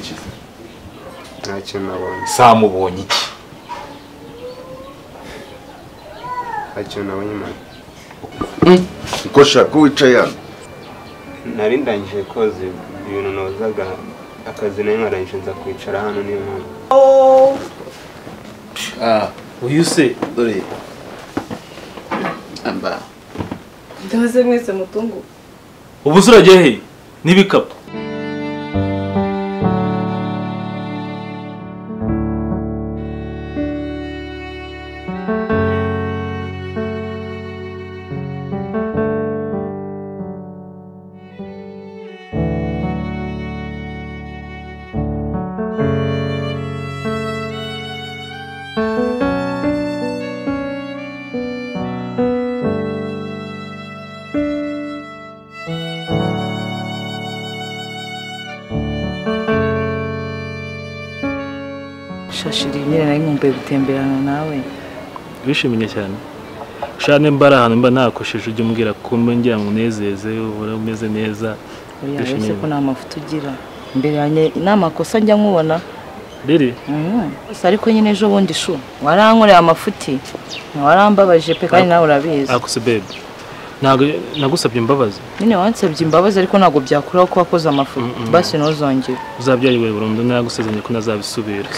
iki ntacyo nabonye samubonye iki ntacyo nabonye mani uko shaka wicaye hano nari ndangije koza ibintu nozaga akazi nayo nkarangije nza kwicara hano niyo mpamvu uyu se dore amba ndaze mwese mutungu ubu se uragiye he n'ibikapu shashiri nyine nari nkumbuye gutemberana nawe wishimiye cyane ushane mbara ahantu mba nakosheje ujye umbwira ko ngira ngo unezeze ubura umeze neza wese ko nta mafuta ugira imbere yanjye n'amakosa njya nkubona riri ariko nyine ejo bundi shu warankoreye amafuti warambabaje pe kandi nawe urabizi akose bebe ntabwo nagusabye imbabazi nyine wansabye imbabazi ariko ntabwo byakuraho ko wakoze amafuti basi ntuzongere uzabyariwe burundu nagusezeranye ko nazabisubira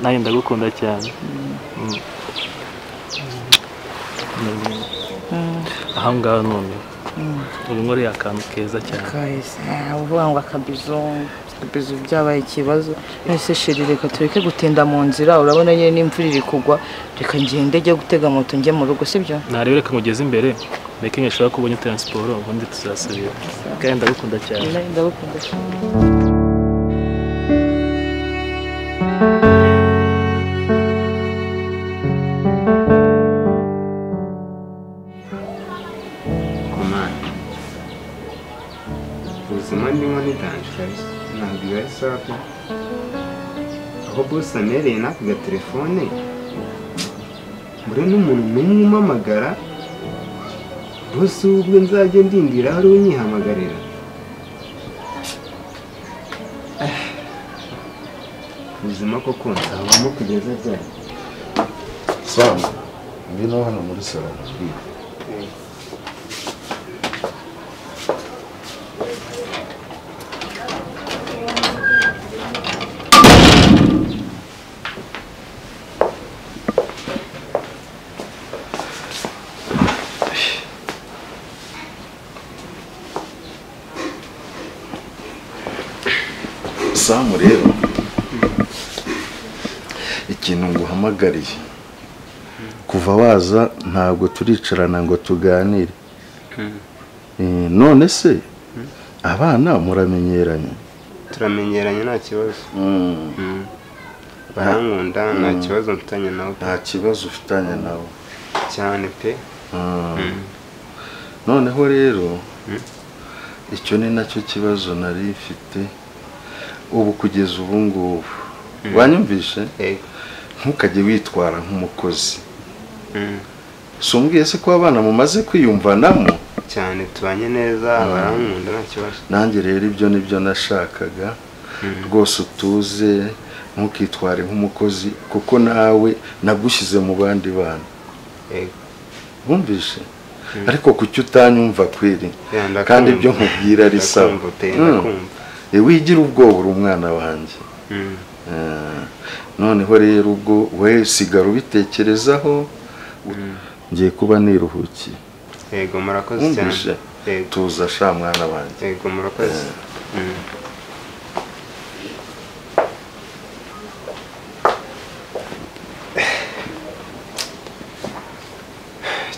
nanjye ndagukunda cyane aha ngaha none ubu nkoreye akantu keza cyane uvuga ngo akabizo byabaye ikibazo nese sheri reka tureke gutinda mu nzira urabona nyine n'imvura iri kugwa reka ngende njye gutega moto njye mu rugo sibyo narebe reka ngugeze imbere reka ngashaka kubonye transport ubundi tuzasubira kandi ndagukunda cyane ndagukunda cyane ubuzima ndimo ni danje kabisa ntabwo biba safi aho bose amereye n'ako gatelefone mbure n'umuntu n'umwe umamagara bose ubwo nzajya ndindira hari unyihamagarira ubuzima koko nzabamo kugeza ryari Sam ngwino hano muri salon Sam rero ikintu nguhamagariye kuva waza ntabwo turicarana ngo tuganire none se abana muramenyeranye turamenyeranye nta kibazo barankunda nta kibazo mfitanye nawe nta kibazo ufitanye nawe cyane pe noneho rero icyo ni nacyo kibazo nari mfite ubu kugeza ubu ngubu wanyumvishe ntukajye witwara nk'umukozi sumbwiye se ko abana mumaze kwiyumvanamo cyane tubanye neza barankunda nta kibazo nanjye rero ibyo nibyo nashakaga rwose utuze ntukitware nk'umukozi kuko nawe nagushyize mu bandi bana wumvishe ariko kuki utanyumva kweri kandi ibyo nkubwira ari sawa wigira ubwoba uri umwana wanjye noneho rero ubwo we sigara ubitekerezaho ngiye kuba niruhukiye yego murakoze cyane tuza sha mwana wanjye yego murakoze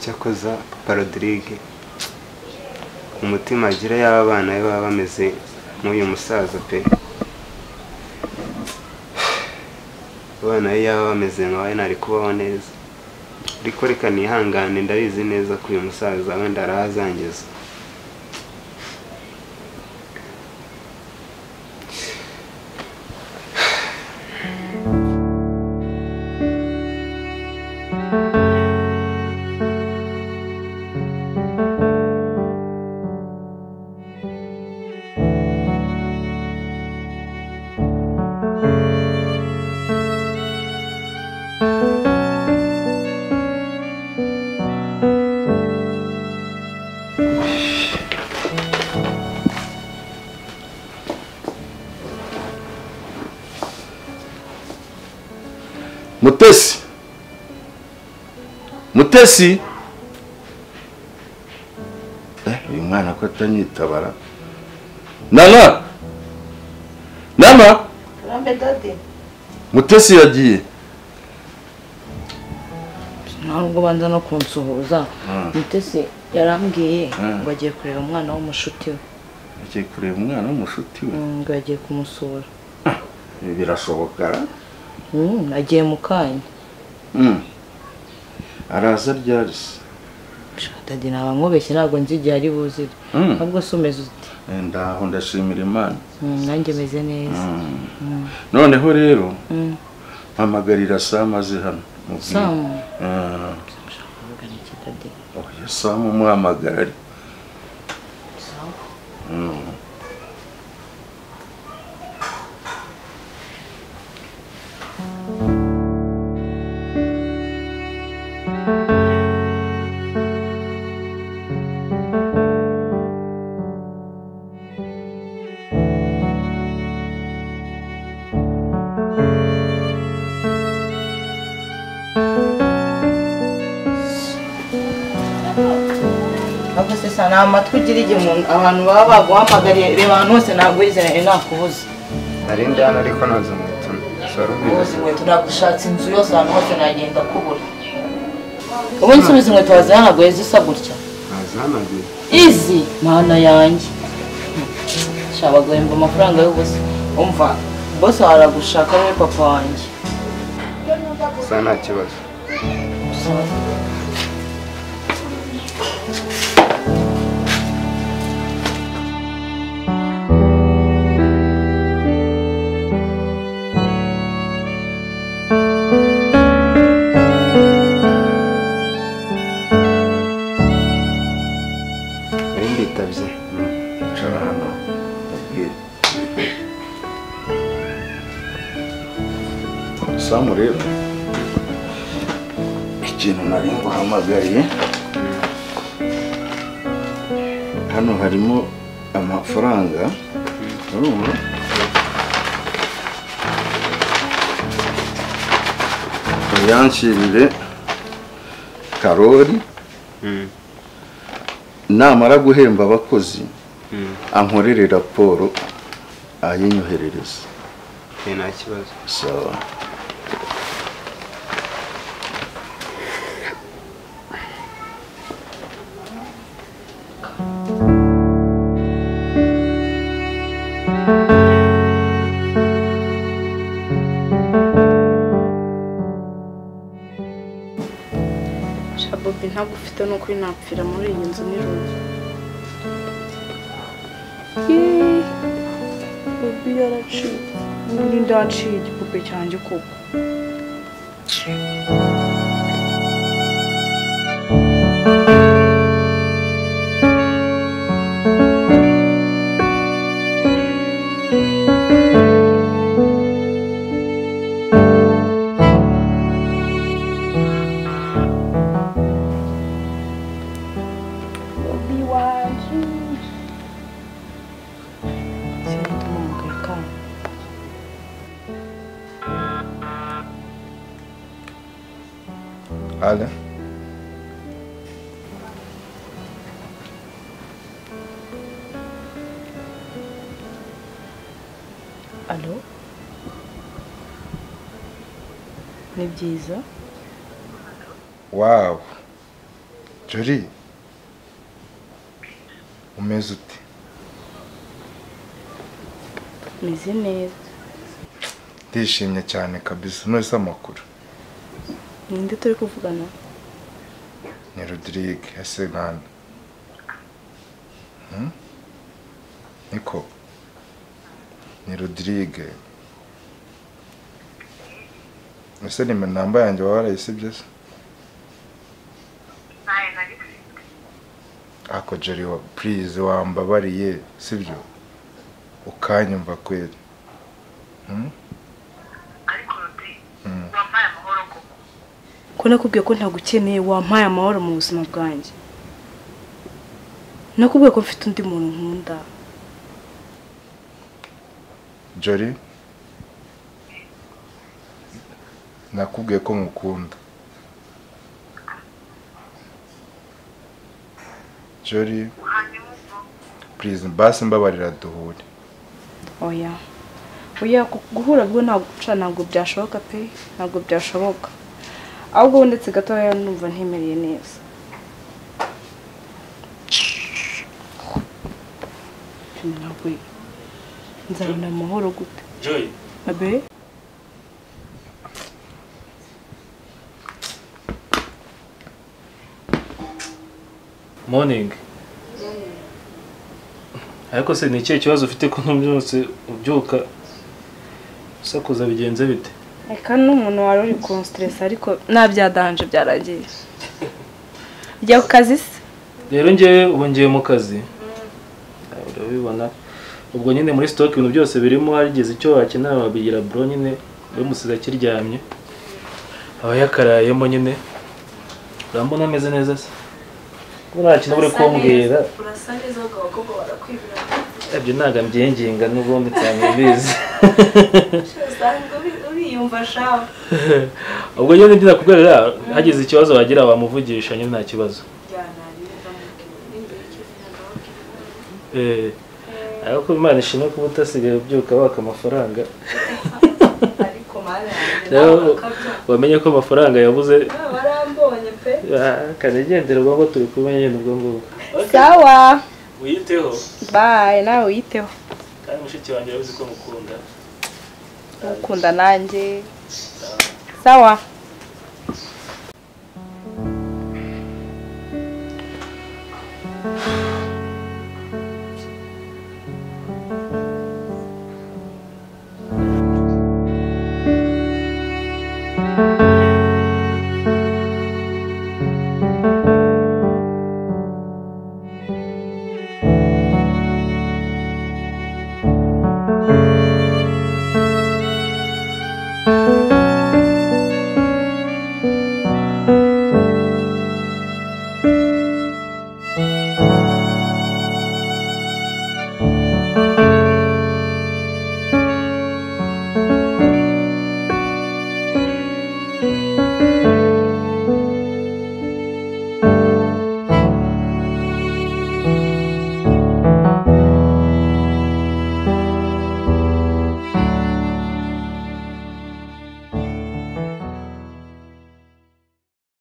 cyakoza Rodrigue umutima agira y'abana be baba bameze nk'uyu musaza pe abana be yaba bameze nkawe ntari kubaho neza ariko reka nihangane ndabizi neza ko uyu musaza wenda arahazangeza Mutesi. Mutesi. Uyu mwana ko atanyitabara. Nana. Nana. Rambe dadi. Mutesi yagiye. Ntabwo banza no kunsuhuza. Mutesi yarambwiye ngo agiye kureba umwana w'umushuti we. Agiye kureba umwana w'umushuti we? Ngo agiye kumusura. Birashoboka. Agiye mu kanya. Araza ryari se? Dadi naba nkubeshye ntabwo nzi igihe ari buzire. Ahubwo se umeze ute? Ndaho ndashimira Imana. Nanjye meze neza. Noneho rero mpamagarira Sam aze hano. Sam. Sam umuhamagara ari. Nta amatwi ugira igihe abantu baba baguhamagariye reba ahantu hose ntabwo wizeranye nakubuze. Nari ndana ariko noza inkweto inkweto nagushatse inzu yose ahantu hose nagenda kubura. Ubu nsubiza inkweto wazihanaguye zisa gutya. Nazihanaguye izi mana yanjye shaba guhemba amafaranga y'ubusa. Umva bose waragushaka we papa wanjye. Sa nta kibazo. Sam rero ikintu nari nguhamagariye hano harimo amafaranga urumva yanshyirire Karoli namara guhemba abakozi ankorere raporo ayinyoherereza. Nta kibazo. Sawa. Bobi ntabwo ufite no kuri napfira muri iyi nzu n'irungu. Bobi yaraciye. Ni ndaciye igipupe cyanjye koko. Alô? Alô? Ni byiza? Wow. Jolie. Umeze ute? Meze neza. Ndishimye cyane kabisa. Nose amakuru. Ninde turi kuvugana? Ni Rodrigue Yasenana. Niko. Ni Rodrigue. Ese ni namba yanjye warayisibye se? Ako Jolie, please wambabariye sibyo? Ukanyumva kweli. Ko nakubwiye ko ntagukeneye wampaye amahoro mu buzima bwanjye. Nakubwiye ko mfite undi muntu nkunda. Jolie, nakubwiye ko ngukunda. Jolie, please basi mbabarira duhure. Oya guhura bwo ntabwo byashoboka pe, ntabwo byashoboka. Ahubwo ndetse gatoya numva ntemereye neza. Ntabwo nzabona amahoro gute? Jolie. Abe? Morning. Ariko se ni ikihe kibazo ufite ko ntumbyutse ubyuka usakuza bigenze bite? Eka n'umuntu wari uri ku stress ariko nabyadanje byaragiye. Ujya ku kazi se? Rero njyewe ubu ngiye mu kazi. Urabibona ubwo nyine muri stock ibintu byose birimo harigeze icyo wakenera wabigira bro nyine we musiza kiryamye. Aba yakarayemo nyine. Urambona ameze neza se? Kuna kintu buri kumbwira. Urasa neza abakobwa barakwibira. Ibyo naga mbyenginga n'ubundi cyane bizi. Usanga uriyumva shaho. Ubwo nyine ndina kubwira hagize ikibazo wagira wamuvugisha nyine nta kibazo. Ariko Imana ishimwe kuba utasigaye ubyuka waka amafaranga. Ariko mana wamenye ko amafaranga yabuze. Barambonye pe. Kanigendera ubwo turi kumenya n'ubwo ngubwo. Sawa. Uyiteho. Bye, nawe uyiteho. Kandi mushiki wanjye yavuze ko mukunda. Ukunda nanjye. Sawa.